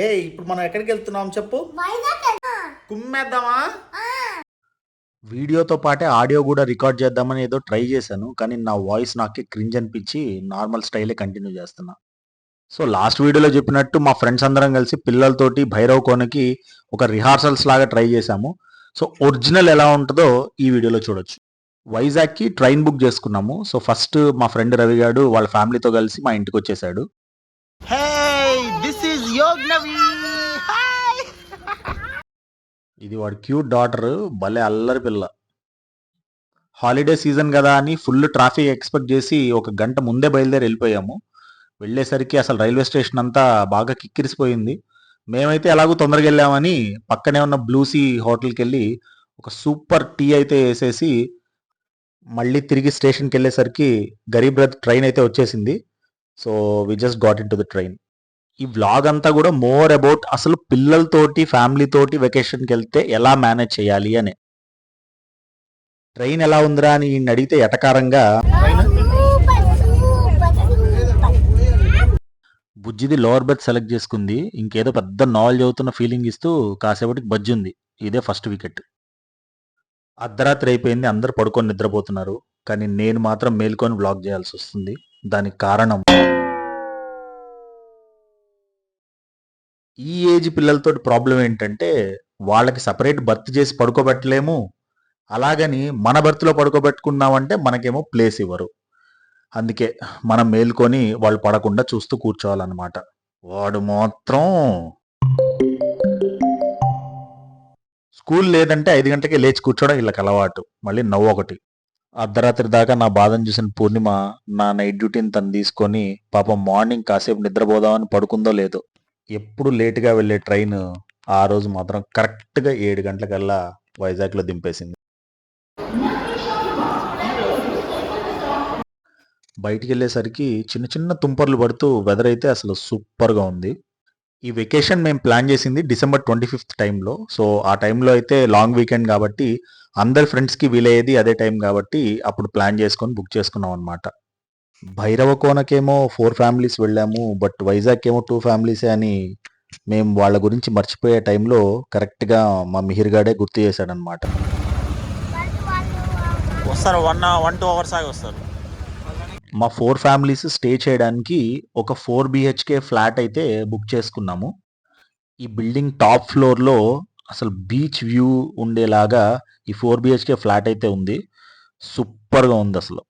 హే ఇప్పుడు మనం ఎక్కడికి వెళ్తున్నాం చెప్పు. కుమ్మేద్దామా? వీడియోతో పాటే ఆడియో కూడా రికార్డ్ చేద్దామని ఏదో ట్రై చేశాను, కానీ నా వాయిస్ నాకే క్రింజ్ అనిపించి నార్మల్ స్టైలే కంటిన్యూ చేస్తున్నా. సో లాస్ట్ వీడియోలో చెప్పినట్టు మా ఫ్రెండ్స్ అందరం కలిసి పిల్లలతోటి భైరవ్ కోనకి ఒక రిహార్సల్స్ లాగా ట్రై చేశాము. సో ఒరిజినల్ ఎలా ఉంటుందో ఈ వీడియోలో చూడొచ్చు. వైజాగ్కి ట్రైన్ బుక్ చేసుకున్నాము. సో ఫస్ట్ మా ఫ్రెండ్ రవి గారు వాళ్ళ ఫ్యామిలీతో కలిసి మా ఇంటికి వచ్చేసాడు. ఇది వాడి క్యూట్ డాటర్, భలే అల్లరి పిల్ల. హాలిడే సీజన్ కదా అని ఫుల్ ట్రాఫిక్ ఎక్స్పెక్ట్ చేసి ఒక గంట ముందే బయలుదేరి వెళ్ళిపోయాము. వెళ్ళేసరికి అసలు రైల్వే స్టేషన్ అంతా బాగా కిక్కిరిసిపోయింది. మేమైతే ఎలాగో తొందరగా వెళ్ళామని పక్కనే ఉన్న బ్లూసీ హోటల్కి వెళ్ళి ఒక సూపర్ టీ అయితే వేసేసి మళ్ళీ తిరిగి స్టేషన్కి వెళ్ళేసరికి గరీబ్ రథ్ ట్రైన్ అయితే వచ్చేసింది. So we just got into the train. ఈ వ్లాగ్ అంతా కూడా మోర్ అబౌట్ అసలు పిల్లలతోటి ఫ్యామిలీతోటి వెకేషన్కి వెళ్తే ఎలా మేనేజ్ చేయాలి అని. ట్రైన్ ఎలా ఉందిరా అని అడిగితే ఎటకారంగా బుజ్జిది లోవర్ బెర్త్ సెలెక్ట్ చేసుకుంది. ఇంకేదో పెద్ద నావెల్ చదువుతున్న ఫీలింగ్ ఇస్తూ కాసేపటికి బజ్జి ఉంది. ఇదే ఫస్ట్ వికెట్. అర్ధరాత్రి అయిపోయింది, అందరు పడుకొని నిద్రపోతున్నారు, కానీ నేను మాత్రం మేల్కొని వ్లాగ్ చేయాల్సి వస్తుంది. దానికి కారణం ఈ ఏజ్ పిల్లలతో ప్రాబ్లం ఏంటంటే వాళ్ళకి సపరేట్ బర్త్ చేసి పడుకోబెట్టలేము. అలాగని మన బర్త్లో పడుకోబెట్టుకున్నామంటే మనకేమో ప్లేస్ ఇవ్వరు. అందుకే మనం మేల్కొని వాళ్ళు పడకుండా చూస్తూ కూర్చోవాలన్నమాట. వాడు మాత్రం స్కూల్ లేదంటే 5 గంటలకే లేచి కూర్చోవడం వీళ్ళకి అలవాటు. మళ్ళీ నవ్వొకటి. అర్ధరాత్రి దాకా నా బాధను చూసిన పూర్ణిమ నా నైట్ డ్యూటీని తను తీసుకొని పాపం మార్నింగ్ కాసేపు నిద్రపోదామని పడుకుందో లేదో. ఎప్పుడు లేటుగా వెళ్ళే ట్రైన్ ఆ రోజు మాత్రం కరెక్ట్గా 7 గంటలకల్లా వైజాగ్లో దింపేసింది. బయటికి వెళ్ళేసరికి చిన్న చిన్న తుంపర్లు పడుతూ వెదర్ అయితే అసలు సూపర్గా ఉంది. ఈ వెకేషన్ మేము ప్లాన్ చేసింది December 25th టైంలో. సో ఆ టైంలో అయితే లాంగ్ వీకెండ్ కాబట్టి అందరి ఫ్రెండ్స్కి వీలయ్యేది అదే టైం కాబట్టి అప్పుడు ప్లాన్ చేసుకొని బుక్ చేసుకున్నాం అనమాట. భైరవ కోనకేమో 4 ఫ్యామిలీస్ వెళ్ళాము, బట్ వైజాగ్ ఏమో 2 ఫ్యామిలీసే అని మేము వాళ్ళ గురించి మర్చిపోయే టైంలో కరెక్ట్గా మా మిహిర్గాడే గుర్తు చేశాడనమాట. వస్తారు 1-2 అవర్స్ ఆగి వస్తారు. మా 4 ఫ్యామిలీస్ స్టే చేయడానికి ఒక 4 BHK ఫ్లాట్ అయితే బుక్ చేసుకున్నాము. ఈ బిల్డింగ్ టాప్ ఫ్లోర్లో అసలు బీచ్ వ్యూ ఉండేలాగా ఈ 4 BHK ఫ్లాట్ అయితే ఉంది. సూపర్గా ఉంది అసలు.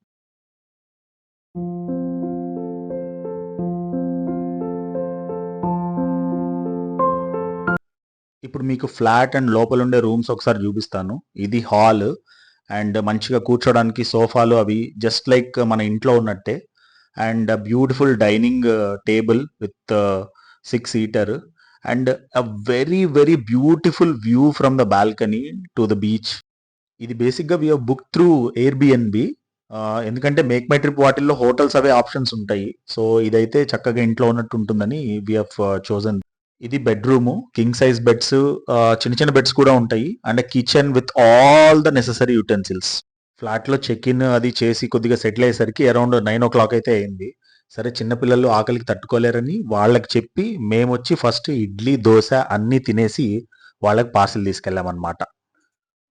ఇప్పుడు మీకు ఫ్లాట్ అండ్ లోపల ఉండే రూమ్స్ ఒకసారి చూపిస్తాను. ఇది హాల్ అండ్ మంచిగా కూర్చోడానికి సోఫాలు అవి జస్ట్ లైక్ మన ఇంట్లో ఉన్నట్టే. And beautiful dining table with 6 seater and a very very beautiful view from the balcony to the beach. ఇది బేసిక్గా we have book through Airbnb. ఎందుకంటే మేక్ మై ట్రిప్ వాటిల్లో హోటల్స్ అవే ఆప్షన్స్ ఉంటాయి. సో ఇదైతే చక్కగా ఇంట్లో ఉన్నట్టు ఉంటుందని వీ హావ్ చోజన్. ఇది బెడ్రూము, కింగ్ సైజ్ బెడ్స్, చిన్న చిన్న బెడ్స్ కూడా ఉంటాయి and kitchen with all the necessary utensils. ఫ్లాట్లో చెక్ ఇన్ అది చేసి కొద్దిగా సెటిల్ అయ్యేసరికి అరౌండ్ 9 o'clock అయితే అయింది. సరే చిన్నపిల్లలు ఆకలికి తట్టుకోలేరని వాళ్ళకి చెప్పి మేము వచ్చి ఫస్ట్ ఇడ్లీ దోశ అన్నీ తినేసి వాళ్ళకి పార్సిల్ తీసుకెళ్ళామన్నమాట.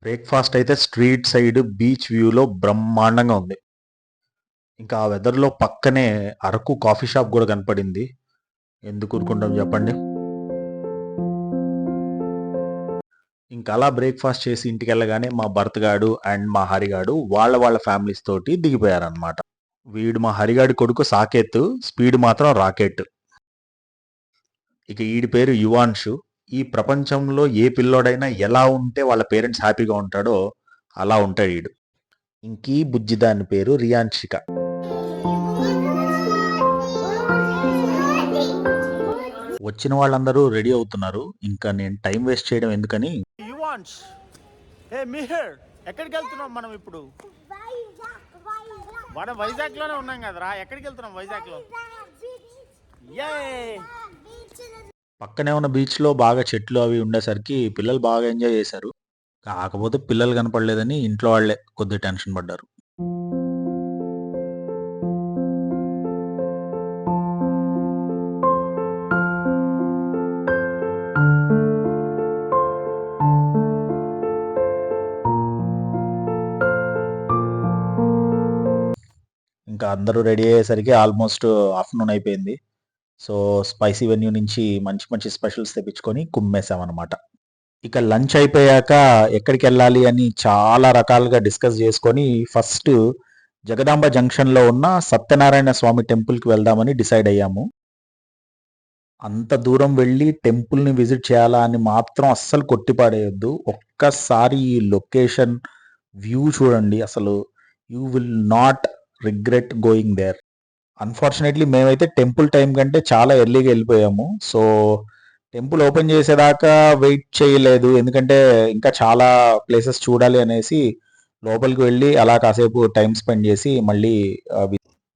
బ్రేక్ఫాస్ట్ అయితే స్ట్రీట్ సైడ్ బీచ్ వ్యూలో బ్రహ్మాండంగా ఉంది. ఇంకా ఆ వెదర్లో పక్కనే అరకు కాఫీ షాప్ కూడా కనపడింది. ఎందుకు ఊరుకుంటాం చెప్పండి. ఇంకా అలా బ్రేక్ఫాస్ట్ చేసి ఇంటికి వెళ్ళగానే మా భరత్గాడు అండ్ మా హరిగాడు వాళ్ళ ఫ్యామిలీస్ తోటి దిగిపోయారనమాట. వీడు మా హరిగాడి కొడుకు సాకేత్, స్పీడ్ మాత్రం రాకెట్. ఇక ఈడి పేరు యువాన్షు. ఈ ప్రపంచంలో ఏ పిల్లోడైనా ఎలా ఉంటే వాళ్ళ పేరెంట్స్ హ్యాపీగా ఉంటాడో అలా ఉంటాడు ఈడు. ఇంకీ బుజ్జిదాని పేరు రియాన్షిక. వచ్చిన వాళ్ళందరూ రెడీ అవుతున్నారు. ఇంకా నేను టైం వేస్ట్ చేయడం ఎందుకని ఎక్కడికి వెళ్తున్నాం మనం ఇప్పుడు? మనం వైజాగ్ లోనే ఉన్నాం కదరా. ఎక్కడికి వెళ్తున్నాం? వైజాగ్ లో పక్కనే ఉన్న బీచ్లో బాగా చెట్లు అవి ఉండేసరికి పిల్లలు బాగా ఎంజాయ్ చేశారు. కాకపోతే పిల్లలు కనపడలేదని ఇంట్లో వాళ్ళే కొద్దిగా టెన్షన్ పడ్డారు. ఇంకా అందరూ రెడీ అయ్యేసరికి ఆల్మోస్ట్ ఆఫ్టర్నూన్ అయిపోయింది. సో, స్పైసీ వెన్యూ నుంచి మంచి మంచి స్పెషల్స్ తెప్పించుకొని కుమ్మేసామనమాట. ఇక లంచ్ అయిపోయాక ఎక్కడికెళ్ళాలి అని చాలా రకాలుగా డిస్కస్ చేసుకొని ఫస్ట్ జగదాంబ జంక్షన్‌లో ఉన్న సత్యనారాయణ స్వామి టెంపుల్‌కి వెళ్దామని డిసైడ్ అయ్యాము. అంత దూరం వెళ్లి టెంపుల్‌ని విజిట్ చేయాలా అని మాత్రం అస్సలు కొట్టిపాడేయొద్దు. ఒక్కసారి ఈ లొకేషన్, వ్యూ చూడండి అసలు. You will not regret going there. Unfortunately మేమైతే టెంపుల్ టైమ్ కంటే చాలా ఎర్లీగా ఎళ్ళిపోయాము. సో, టెంపుల్ ఓపెన్ చేసేదాకా వెయిట్ చేయలేదు. ఎందుకంటే ఇంకా చాలా ప్లేసెస్ చూడాలి అనేసి లోపలికి వెళ్లి అలా కాసేపు టైమ్ స్పెండ్ చేసి మళ్ళీ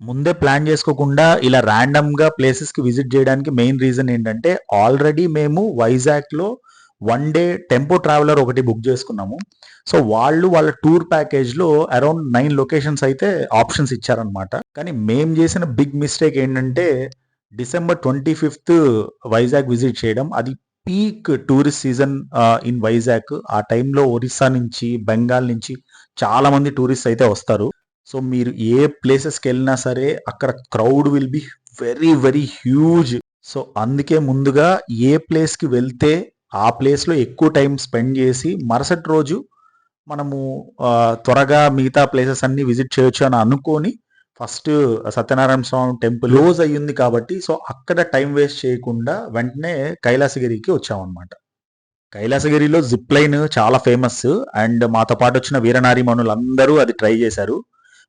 ముందే ప్లాన్ చేసుకోకుండా ఇలా ర్యాండమ్‌గా ప్లేసెస్‌కి విజిట్ చేయడానికి మెయిన్ రీజన్ ఏంటంటే, ఆల్రెడీ మేము వైజాగ్‌లో 1 డే టెంపో ట్రావెలర్ ఒకటి బుక్ చేసుకున్నాము. సో, వాళ్ళ టూర్ ప్యాకేజ్‌లో అరౌండ్ 9 లొకేషన్స్ అయితే ఆప్షన్స్ ఇచ్చారనమాట. కానీ మేము చేసిన బిగ్ మిస్టేక్ ఏంటంటే, డిసెంబర్ 25థ్ వైజాగ్ విజిట్ చేయడం. అది peak tourist season in Vizag. ఆ టైంలో ఒరిస్సా నుంచి, బెంగాల్ నుంచి చాలామంది టూరిస్ట్స్ అయితే వస్తారు. సో, మీరు ఏ ప్లేసెస్‌కెళ్ళినా సరే అక్కడ crowd will be very, very huge. So, అందుకే ముందుగా ఏ ప్లేస్‌కి వెళ్తే ఆ ప్లేస్‌లో ఎక్కువ టైమ్ స్పెండ్ చేసి మరుసటి రోజు మనము త్వరగా మిగతా ప్లేసెస్ అన్నీ విజిట్ చేయొచ్చు అని అనుకోని ఫస్ట్ సత్యనారాయణ స్వామి టెంపుల్ క్లోజ్ అయ్యింది కాబట్టి సో, అక్కడ టైం వేస్ట్ చేయకుండా వెంటనే కైలాసగిరికి వచ్చామనమాట. కైలాసగిరిలో జిప్ లైన్ చాలా ఫేమస్. అండ్ మాతో పాటు వచ్చిన వీరనారీమణులందరూ అది ట్రై చేశారు.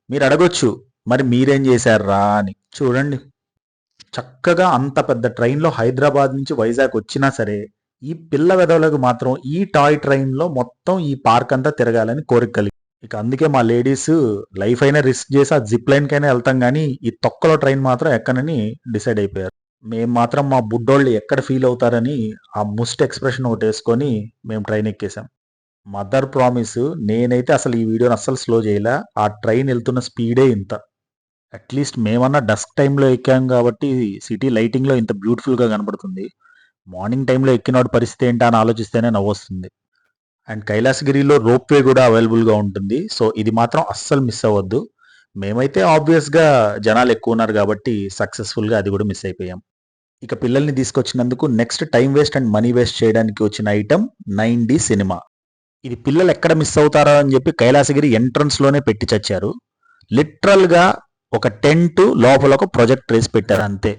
మీరు అడగొచ్చు, మరి మీరేం చేశార్రా అని. చూడండి, చక్కగా అంత పెద్ద ట్రైన్‌లో హైదరాబాద్ నుంచి వైజాగ్ వచ్చినా సరే, ఈ పిల్ల వెధవలకు మాత్రం ఈ టాయ్ ట్రైన్‌లో మొత్తం ఈ పార్క్ అంతా తిరగాలని కోరిక కలిగింది. ఇక అందుకే మా లేడీస్ లైఫ్ అయినా రిస్క్ చేసి ఆ జిప్ లైన్‌కైనా ఎళ్తాం గానీ, ఈ తొక్కలో ట్రైన్ మాత్రం ఎక్కనని డిసైడ్ అయిపోయారు. మేము మాత్రం మా బుడ్డోళ్ళు ఎక్కడ ఫీల్ అవుతారని ఆ ముస్ట్ ఎక్స్‌ప్రెషన్ ఒకటేసుకొని మేము ట్రైన్ ఎక్కేసాం. మదర్ ప్రామిస్, నేనైతే అసలు ఈ వీడియోని అస్సలు స్లో చేయలా. ఆ ట్రైన్ ఎళ్తున్న స్పీడే ఇంత. అట్‌లీస్ట్ మేమన్నా డస్క్ టైమ్‌లో ఎక్కాం కాబట్టి సిటీ లైటింగ్‌లో ఇంత బ్యూటిఫుల్‌గా కనపడుతుంది. మార్నింగ్ టైమ్‌లో ఎక్కినోడి పరిస్థితి ఏంటా అని ఆలోచిస్తేనే నవ్వొస్తుంది. అండ్ కైలాసగిరిలో రోప్‌వే కూడా అవైలబుల్‌గా ఉంటుంది. సో, ఇది మాత్రం అస్సలు మిస్ అవ్వద్దు. మేమైతే ఆబ్వియస్‌గా జనాలు ఎక్కువ ఉన్నారు కాబట్టి సక్సెస్‌ఫుల్‌గా అది కూడా మిస్ అయిపోయాం. ఇక పిల్లల్ని తీసుకొచ్చినందుకు next time waste and money waste చేయడానికి వచ్చిన ఐటెమ్ 9D సినిమా. ఇది పిల్లలు ఎక్కడ మిస్ అవుతారో అని చెప్పి కైలాసగిరి ఎంట్రన్స్‌లోనే పెట్టి చచ్చారు. లిటరల్‌గా ఒక టెంట్ లోపల ఒక ప్రొజెక్టర్ వేసి పెట్టారు అంతే.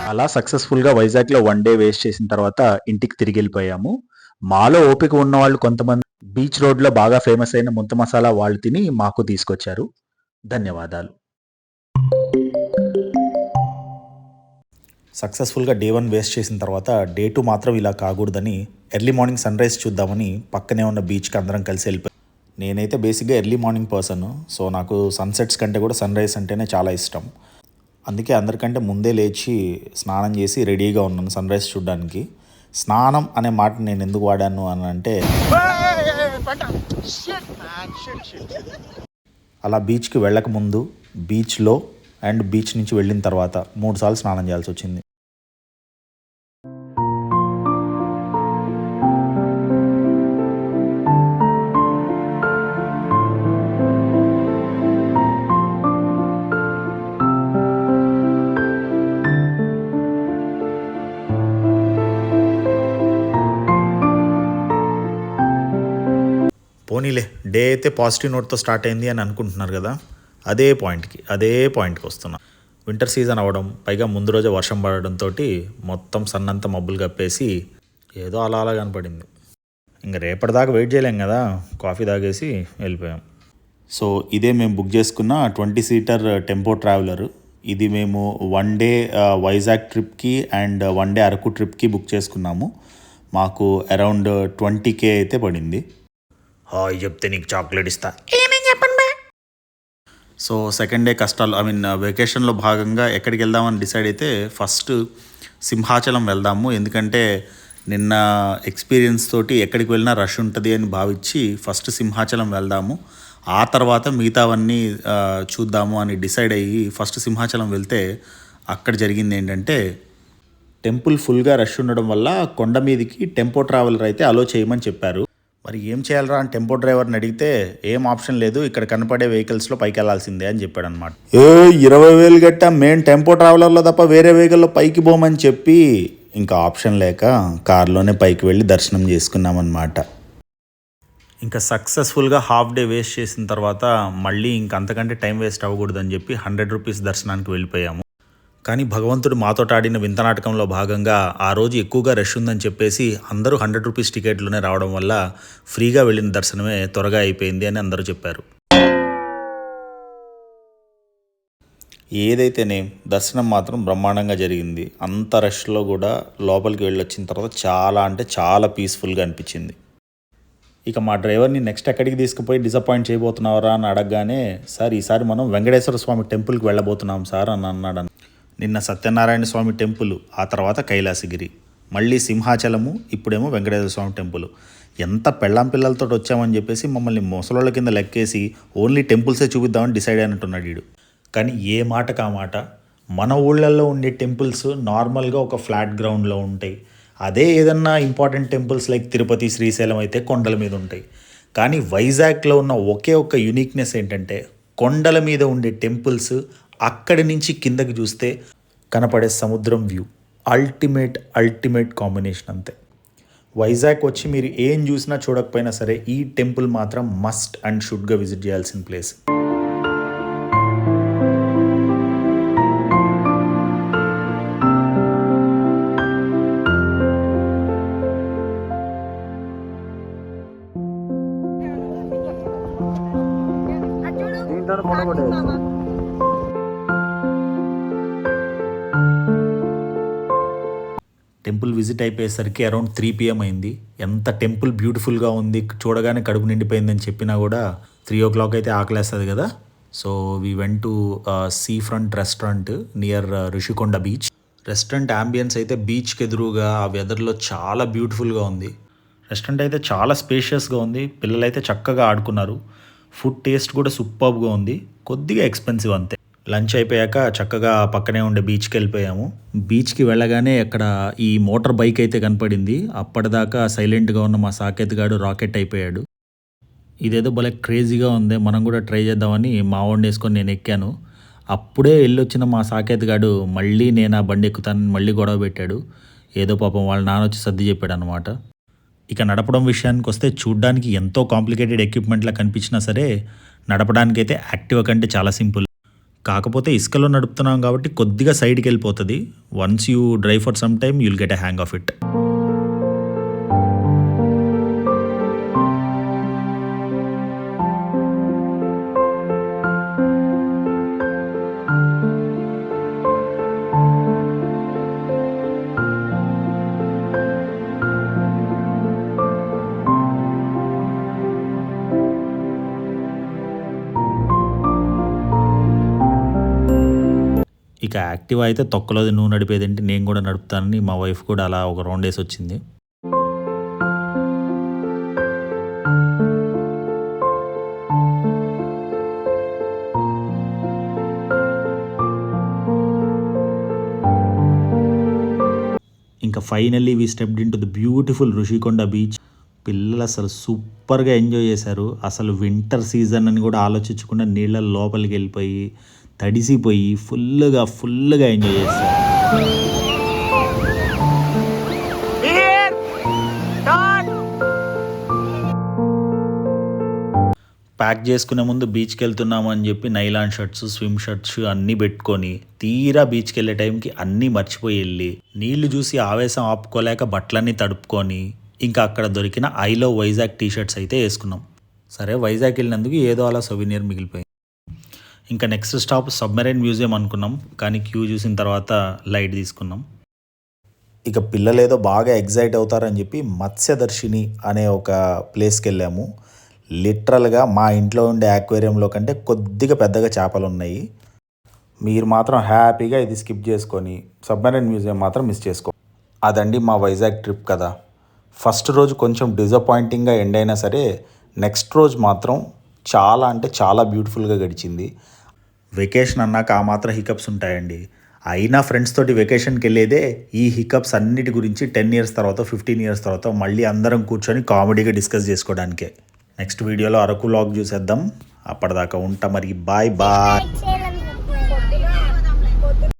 అలా సక్సెస్‌ఫుల్‌గా వైజాగ్‌లో 1 డే వేస్ట్ చేసిన తర్వాత ఇంటికి తిరిగి వెళ్ళిపోయాము. మాలో ఓపిక ఉన్నవాళ్ళు కొంతమంది బీచ్ రోడ్‌లో బాగా ఫేమస్ అయిన ముంత మసాలా వాళ్ళు తిని మాకు తీసుకొచ్చారు. ధన్యవాదాలు. సక్సెస్‌ఫుల్‌గా డే 1 వేస్ట్ చేసిన తర్వాత డే 2 మాత్రం ఇలా కాకూడదని ఎర్లీ మార్నింగ్ సన్‌రైజ్ చూద్దామని పక్కనే ఉన్న బీచ్‌కి అందరం కలిసి వెళ్ళిపోయాం. నేనైతే బేసిక్‌గా ఎర్లీ మార్నింగ్ పర్సన్. సో, నాకు సన్‌సెట్స్ కంటే కూడా సన్‌రైజ్ అంటేనే చాలా ఇష్టం. అందుకే అందరికంటే ముందే లేచి స్నానం చేసి రెడీగా ఉన్నాను సన్‌రైజ్ చూడడానికి. స్నానం అనే మాట నేను ఎందుకు వాడాను అని అంటే, అలా బీచ్‌కి వెళ్ళకముందు, బీచ్‌లో అండ్ బీచ్ నుంచి వెళ్ళిన తర్వాత 3 సార్లు స్నానం చేయాల్సి వచ్చింది. పోనీలే, డే అయితే పాజిటివ్ నోట్తో స్టార్ట్ అయింది అని అనుకుంటున్నారు కదా, అదే పాయింట్కి వస్తున్నా. వింటర్ సీజన్ అవ్వడం, పైగా ముందు రోజే వర్షం పడడంతో మొత్తం సన్నంతా మబ్బులు కప్పేసి ఏదో అలా కనపడింది. ఇంకా రేపటిదాకా వెయిట్ చేయలేం కదా, కాఫీ తాగేసి వెళ్ళిపోయాం. సో, ఇదే మేము బుక్ చేసుకున్న 20 సీటర్ టెంపో ట్రావెలర్. ఇది మేము 1 డే వైజాగ్ ట్రిప్కి అండ్ 1 డే అరకు ట్రిప్కి బుక్ చేసుకున్నాము. మాకు అరౌండ్ 20K అయితే పడింది. హాయ్ చెప్తే నీకు చాక్లెట్ ఇస్తా. ఏమేం చెప్పండి. సో, సెకండ్ డే కష్టాలు, వెకేషన్లో భాగంగా ఎక్కడికి వెళ్దామని డిసైడ్ అయితే ఫస్ట్ సింహాచలం వెళ్దాము. ఎందుకంటే నిన్న ఎక్స్పీరియన్స్ తోటి ఎక్కడికి వెళ్ళినా రష్ ఉంటుంది అని భావించి ఫస్ట్ సింహాచలం వెళ్దాము. ఆ తర్వాత మిగతావన్నీ చూద్దాము అని డిసైడ్ అయ్యి ఫస్ట్ సింహాచలం వెళ్తే అక్కడ జరిగింది ఏంటంటే టెంపుల్ ఫుల్గా రష్ ఉండడం వల్ల కొండ మీదకి టెంపో ట్రావెలర్ అయితే అలో చేయమని చెప్పారు. మరి ఏం చేయాలరా అని టెంపో డ్రైవర్ని అడిగితే ఏం ఆప్షన్ లేదు, ఇక్కడ కనపడే వెహికల్స్లో పైకి వెళ్ళాల్సిందే అని చెప్పాడు అనమాట. 20,000 గట్టా మేము టెంపో ట్రావెలర్లో తప్ప వేరే వెహికల్లో పైకి పోమని చెప్పి ఇంకా ఆప్షన్ లేక కార్లోనే పైకి వెళ్ళి దర్శనం చేసుకున్నామన్నమాట. ఇంకా సక్సెస్ఫుల్గా హాఫ్ డే వేస్ట్ చేసిన తర్వాత మళ్ళీ ఇంక అంతకంటే టైం వేస్ట్ అవ్వకూడదని చెప్పి 100 రూపీస్ దర్శనానికి వెళ్ళిపోయాము. కానీ భగవంతుడు మాతో ఆడిన వింత నాటకంలో భాగంగా ఆ రోజు ఎక్కువగా రష్ ఉందని చెప్పేసి అందరూ 100 రూపీస్ టికెట్లోనే రావడం వల్ల ఫ్రీగా వెళ్ళిన దర్శనమే త్వరగా అయిపోయింది అని అందరూ చెప్పారు. ఏదైతేనే దర్శనం మాత్రం బ్రహ్మాండంగా జరిగింది. అంత రష్లో కూడా లోపలికి వెళ్ళొచ్చిన తర్వాత చాలా అంటే చాలా పీస్ఫుల్గా అనిపించింది. ఇక మా డ్రైవర్ని నెక్స్ట్ ఎక్కడికి తీసుకుపోయి డిసప్పాయింట్ చేయబోతున్నావరా అని అడగగానే, సార్ ఈసారి మనం వెంకటేశ్వర స్వామి టెంపుల్కి వెళ్ళబోతున్నాం సార్ అని అన్నాడు. నిన్న సత్యనారాయణ స్వామి టెంపుల్, ఆ తర్వాత కైలాసగిరి, మళ్ళీ సింహాచలము, ఇప్పుడేమో వెంకటేశ్వర స్వామి టెంపుల్. ఎంత పెళ్ళాం పిల్లలతో వచ్చామని చెప్పేసి మమ్మల్ని ముసలోళ్ళ కింద లెక్కేసి ఓన్లీ టెంపుల్సే చూపిద్దామని డిసైడ్ అయినట్టున్నాడు వీడు. కానీ ఏ మాటకు ఆ మాట, మన ఊళ్ళల్లో ఉండే టెంపుల్స్ నార్మల్గా ఒక ఫ్లాట్ గ్రౌండ్లో ఉంటాయి. అదే ఏదన్నా important temples like Tirupati, Srisailam అయితే కొండల మీద ఉంటాయి. కానీ వైజాగ్లో ఉన్న ఒకే ఒక్క యూనిక్నెస్ ఏంటంటే కొండల మీద ఉండే టెంపుల్స్ అక్కడి నుంచి కిందకి చూస్తే కనపడే సముద్రం వ్యూ అల్టిమేట్ కాంబినేషన్ అంతే. వైజాగ్ వచ్చి మీరు ఏం చూసినా చూడకపోయినా సరే ఈ టెంపుల్ మాత్రం మస్ట్ అండ్ షుడ్గా విజిట్ చేయాల్సిన ప్లేస్. టెంపుల్ విజిట్ అయిపోయేసరికి అరౌండ్ 3 PM అయింది. ఎంత టెంపుల్ బ్యూటిఫుల్గా ఉంది, చూడగానే కడుపు నిండిపోయిందని చెప్పినా కూడా 3 o'clock అయితే ఆకలేస్తుంది కదా. So we went to see front restaurant near Rushikonda beach. Restaurant ambience అయితే బీచ్కి ఎదురుగా ఆ వెదర్లో చాలా బ్యూటిఫుల్గా ఉంది. రెస్టారెంట్ అయితే చాలా స్పేషియస్గా ఉంది. పిల్లలైతే చక్కగా ఆడుకున్నారు. ఫుడ్ టేస్ట్ కూడా సూపర్గా ఉంది. కొద్దిగా ఎక్స్పెన్సివ్ అంతే. లంచ్ అయిపోయాక చక్కగా పక్కనే ఉండే బీచ్కి వెళ్ళిపోయాము. బీచ్కి వెళ్ళగానే అక్కడ ఈ మోటార్ బైక్ అయితే కనపడింది. అప్పటిదాకా సైలెంట్గా ఉన్న మా సాకేత్ గాడు రాకెట్ అయిపోయాడు. ఇదేదో భలే క్రేజీగా ఉంది, మనం కూడా ట్రై చేద్దామని మా వాడిని వేసుకొని నేను ఎక్కాను. అప్పుడే వెళ్ళొచ్చిన మా సాకేత్ గాడు మళ్ళీ నేను ఆ బండి ఎక్కుతానని మళ్ళీ గొడవ పెట్టాడు. ఏదో పాపం వాళ్ళ నాన్న వచ్చి సర్ది చెప్పాడు అనమాట. ఇక నడపడం విషయానికి వస్తే చూడ్డానికి ఎంతో కాంప్లికేటెడ్ ఎక్విప్మెంట్లా కనిపించినా సరే నడపడానికైతే యాక్టివా కంటే చాలా సింపుల్. కాకపోతే ఇసుకలో నడుపుతున్నాం కాబట్టి కొద్దిగా సైడ్కి వెళ్ళిపోతుంది. Once you drive for some time you'll get a hang of it. ఇక యాక్టివా అయితే తొక్కలోది నువ్వు నడిపేదేంటి, నేను కూడా నడుపుతానని మా వైఫ్ కూడా అలా ఒక రౌండ్ వేసి వచ్చింది. ఇంకా finally we stepped in to the beautiful Rushikonda beach. పిల్లలు అసలు సూపర్గా ఎంజాయ్ చేశారు. అసలు వింటర్ సీజన్ అని కూడా ఆలోచించకుండా నీళ్ళ లోపలికి వెళ్ళిపోయి తడిసిపోయి ఫుల్గా ఎంజాయ్ చేస్తారు. ప్యాక్ చేసుకునే ముందు బీచ్కి వెళ్తున్నాము అని చెప్పి నైలాన్ షర్ట్స్, స్విమ్ షర్ట్స్ అన్నీ పెట్టుకొని తీరా బీచ్కి వెళ్ళే టైంకి అన్నీ మర్చిపోయి వెళ్ళి నీళ్లు చూసి ఆవేశం ఆపుకోలేక బట్టలన్నీ తడుపుకొని ఇంకా అక్కడ దొరికిన ఐ లవ్ వైజాగ్ టీషర్ట్స్ అయితే వేసుకున్నాం. సరే వైజాగ్ వెళ్ళినందుకు ఏదో అలా సొవినియర్ మిగిలిపోయింది. ఇంకా నెక్స్ట్ స్టాప్ సబ్మెరైన్ మ్యూజియం అనుకున్నాం, కానీ క్యూ చూసిన తర్వాత లైట్ తీసుకున్నాం. ఇక పిల్లలు ఏదో బాగా ఎగ్జైట్ అవుతారని చెప్పి మత్స్యదర్శిని అనే ఒక ప్లేస్కి వెళ్ళాము. లిటరల్గా మా ఇంట్లో ఉండే యాక్వేరియంలో కంటే కొద్దిగా పెద్దగా చేపలు ఉన్నాయి. మీరు మాత్రం హ్యాపీగా ఇది స్కిప్ చేసుకొని సబ్మెరైన్ మ్యూజియం మాత్రం మిస్ చేసుకో. అదండి మా వైజాగ్ ట్రిప్ కదా. ఫస్ట్ రోజు కొంచెం డిసప్పాయింటింగ్గా ఎండ్ అయినా సరే నెక్స్ట్ రోజు మాత్రం చాలా అంటే చాలా బ్యూటిఫుల్గా గడిచింది. వెకేషన్ అన్నాక ఆ మాత్రం హికప్స్ ఉంటాయండి. అయినా ఫ్రెండ్స్ తోటి వెకేషన్కి వెళ్ళేదే ఈ హికప్స్ అన్నిటి గురించి 10 ఇయర్స్ తర్వాత 15 ఇయర్స్ తర్వాత మళ్ళీ అందరం కూర్చొని కామెడీగా డిస్కస్ చేసుకోవడానికే. నెక్స్ట్ వీడియోలో అరకు వ్లాగ్ చూసేద్దాం. అప్పటిదాకా ఉంటా మరి. Bye bye.